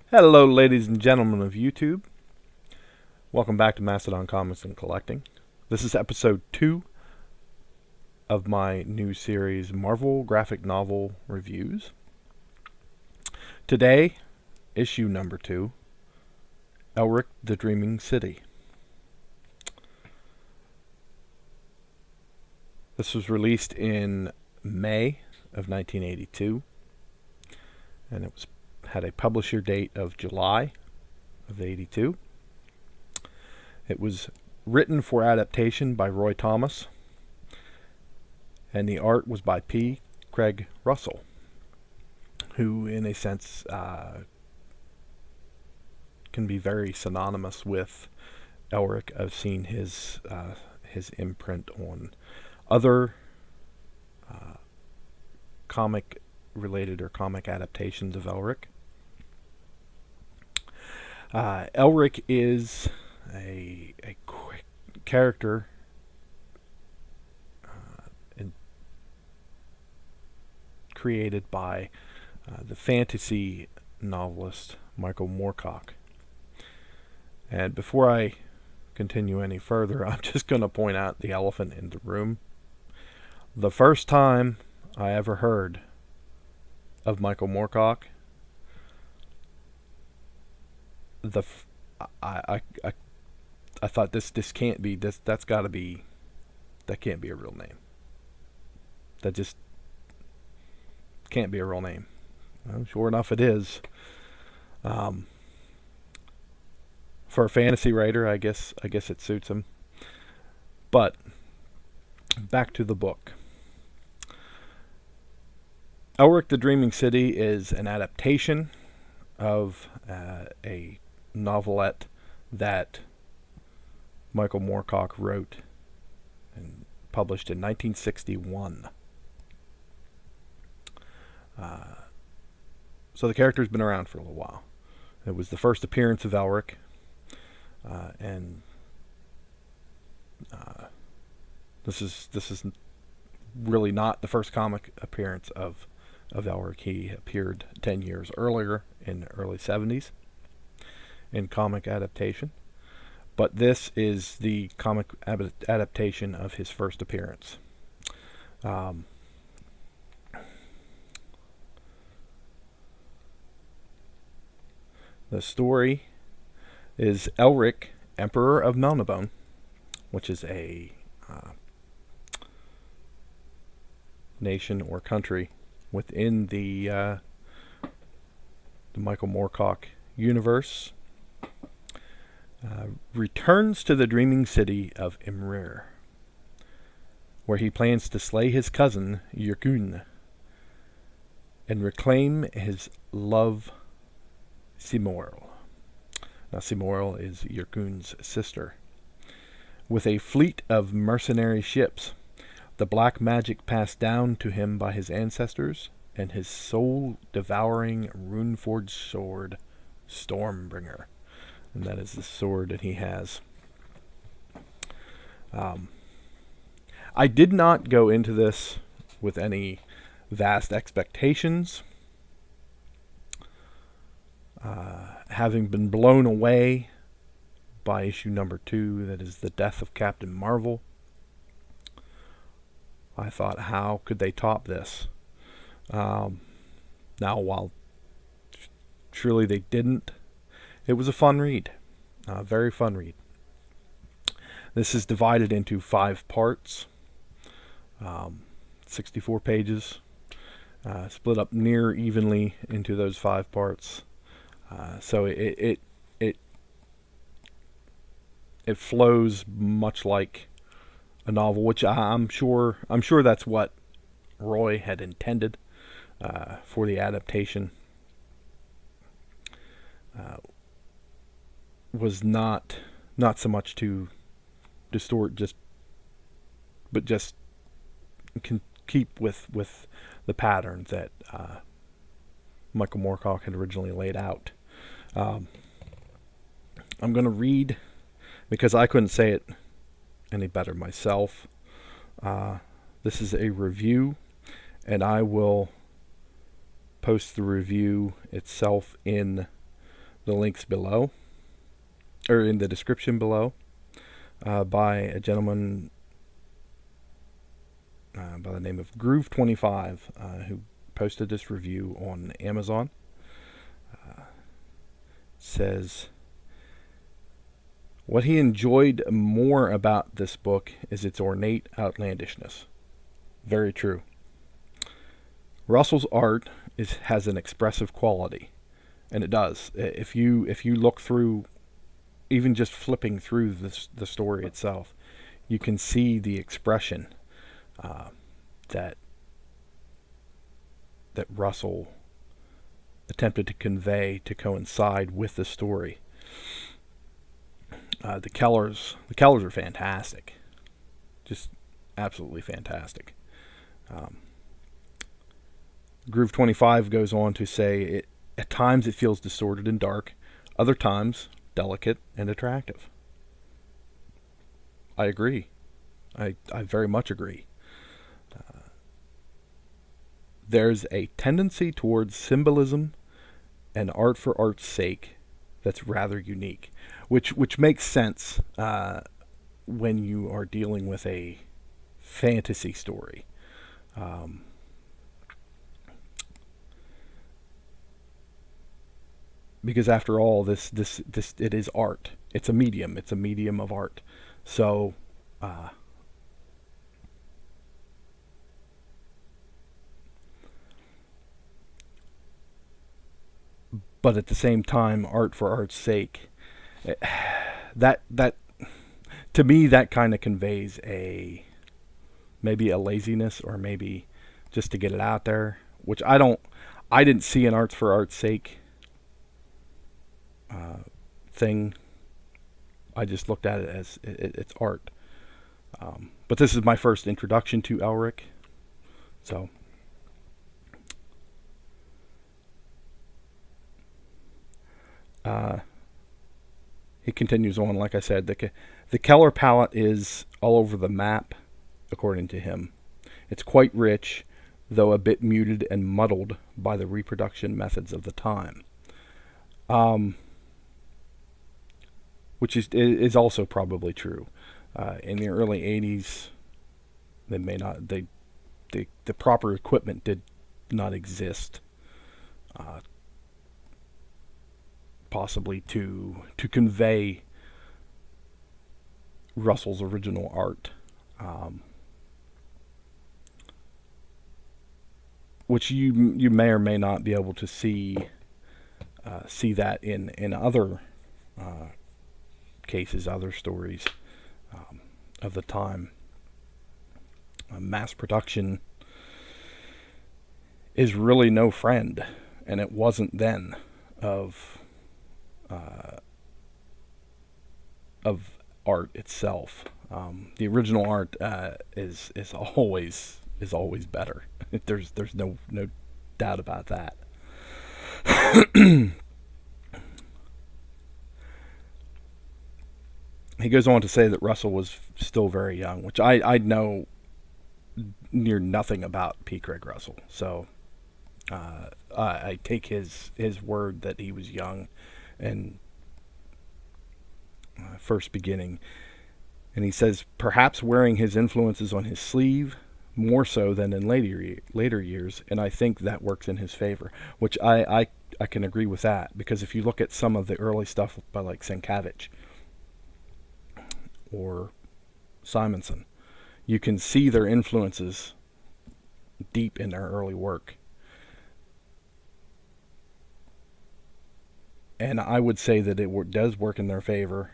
Hello, ladies and gentlemen of YouTube. Welcome back to Mastodon Comics and Collecting. This is episode 2 of my new series, Marvel Graphic Novel Reviews. Today, issue number 2, Elric the Dreaming City. This was released in May of 1982, and it had a publisher date of July of 82. It was written for adaptation by Roy Thomas, and the art was by P. Craig Russell, who in a sense can be very synonymous with Elric. I've seen his imprint on other comic related or comic adaptations of Elric. Elric is a character created by the fantasy novelist Michael Moorcock. And before I continue any further, I'm just going to point out the elephant in the room. The first time I ever heard of Michael Moorcock, I thought this can't be that can't be a real name. That just can't be a real name. Well, sure enough, it is. For a fantasy writer, I guess it suits him. But back to the book. Elric the Dreaming City is an adaptation of a novelette that Michael Moorcock wrote and published in 1961. So the character's been around for a little while. It was the first appearance of Elric, and this is really not the first comic appearance of Elric. He appeared 10 years earlier in the early 70s in comic adaptation, but this is the comic adaptation of his first appearance. The story is Elric, Emperor of Melniboné, which is a nation or country within the Michael Moorcock universe, returns to the dreaming city of Imrryr, where he plans to slay his cousin Yyrkoon and reclaim his love Cymoril. Now, Cymoril is Yyrkoon's sister. With a fleet of mercenary ships, the black magic passed down to him by his ancestors, and his soul-devouring rune-forged sword, Stormbringer. And that is the sword that he has. I did not go into this with any vast expectations. Having been blown away by issue number 2, that is the death of Captain Marvel, I thought, how could they top this? Now, while surely they didn't, it was a fun read. Very fun read. This is divided into 5 parts, 64 pages, split up near evenly into those 5 parts. So it flows much like a novel, which I'm sure that's what Roy had intended for the adaptation. Was not so much to distort, but just can keep with the patterns that Michael Moorcock had originally laid out. I'm going to read, because I couldn't say it any better myself. This is a review, and I will post the review itself in the links below, or in the description below, by a gentleman by the name of Groove25, who posted this review on Amazon. Says, what he enjoyed more about this book is its ornate outlandishness. Very true. Russell's art has an expressive quality, and it does. If you look through, even just flipping through the story itself, you can see the expression that Russell attempted to convey to coincide with the story. The Kellers are fantastic, just absolutely fantastic. Groove 25 goes on to say, at times it feels distorted and dark, other times delicate and attractive. I agree. I very much agree. There's a tendency towards symbolism and art for art's sake that's rather unique, which makes sense when you are dealing with a fantasy story. Because after all, this it is art. It's a medium. It's a medium of art. So but at the same time, art for art's sake, that to me, that kind of conveys maybe a laziness, or maybe just to get it out there, which I didn't see an art for art's sake thing. I just looked at it as it's art. But this is my first introduction to Elric, so he continues on. Like I said, the Keller palette is all over the map, according to him. It's quite rich, though a bit muted and muddled by the reproduction methods of the time. Which is also probably true. In the early 80s, the proper equipment did not exist, possibly to convey Russell's original art, which you may or may not be able to see that in other cases, other stories of the time. Mass production is really no friend, and it wasn't then, of art itself. The original art is always better. There's no doubt about that. He goes on to say that Russell was still very young, which I know near nothing about P. Craig Russell. So I take his word that he was young and first beginning. And he says, perhaps wearing his influences on his sleeve more so than in later years, and I think that works in his favor, which I can agree with that, because if you look at some of the early stuff by like Sienkiewicz or Simonson, you can see their influences deep in their early work. And I would say that it does work in their favor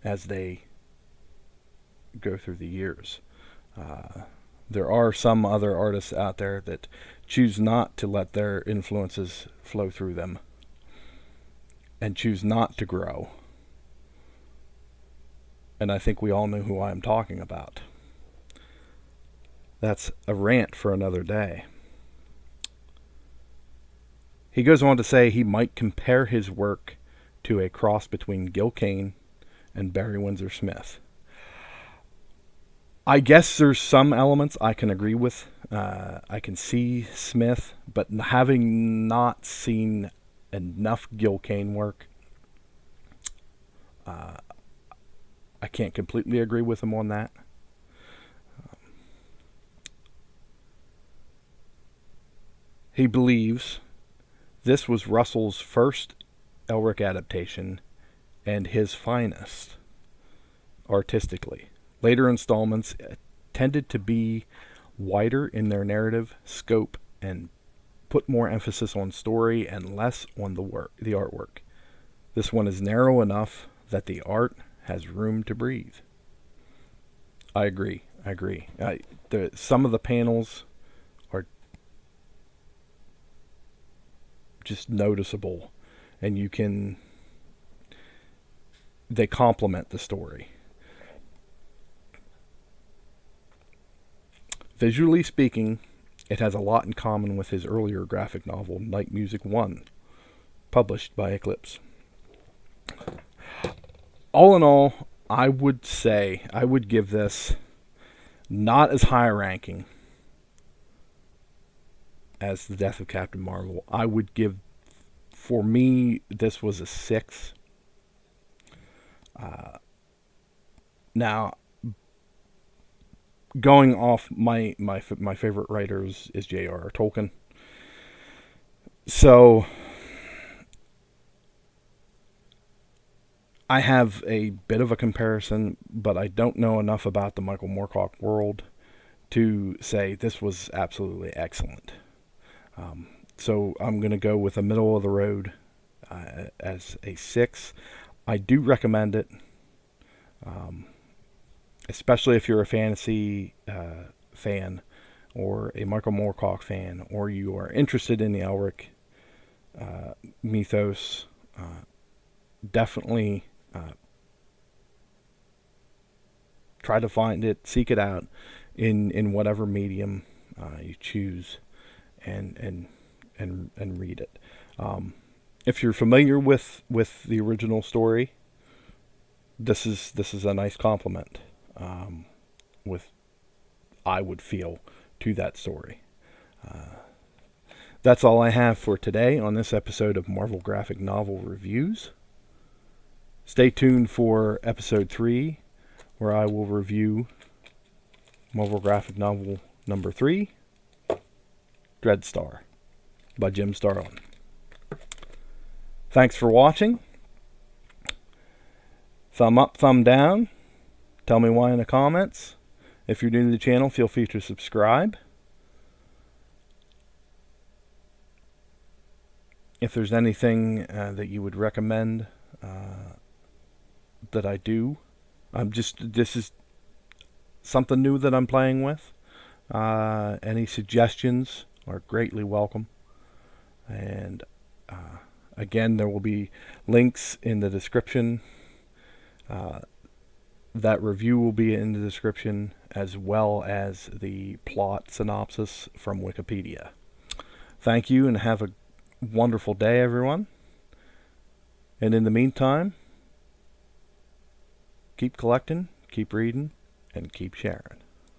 as they go through the years. There are some other artists out there that choose not to let their influences flow through them and choose not to grow. And I think we all know who I'm talking about. That's a rant for another day. He goes on to say he might compare his work to a cross between Gil Kane and Barry Windsor Smith. I guess there's some elements I can agree with. I can see Smith, but having not seen enough Gil Kane work, I can't completely agree with him on that. He believes this was Russell's first Elric adaptation and his finest artistically. Later installments tended to be wider in their narrative scope and put more emphasis on story and less on the artwork. This one is narrow enough that the art has room to breathe. I agree. Some of the panels are just noticeable, and they complement the story. Visually speaking, it has a lot in common with his earlier graphic novel, Night Music 1, published by Eclipse. All in all, I would give this not as high ranking as The Death of Captain Marvel. I would give, for me, this was a 6. Now, going off my favorite writers is J.R.R. Tolkien. So I have a bit of a comparison, but I don't know enough about the Michael Moorcock world to say this was absolutely excellent. So I'm going to go with a middle of the road as a 6. I do recommend it, especially if you're a fantasy fan or a Michael Moorcock fan, or you are interested in the Elric mythos. Definitely try to find it, seek it out in whatever medium you choose, and read it. If you're familiar with the original story, this is a nice compliment. I would feel to that story. That's all I have for today on this episode of Marvel Graphic Novel Reviews. Stay tuned for episode 3, where I will review Marvel Graphic Novel number 3, Dreadstar, by Jim Starlin. Thanks for watching. Thumb up, thumb down. Tell me why in the comments. If you're new to the channel, feel free to subscribe. If there's anything that you would recommend that I do, this is something new that I'm playing with. Any suggestions are greatly welcome. And again, there will be links in the description. That review will be in the description, as well as the plot synopsis from Wikipedia. Thank you, and have a wonderful day, everyone. And in the meantime, keep collecting, keep reading, and keep sharing.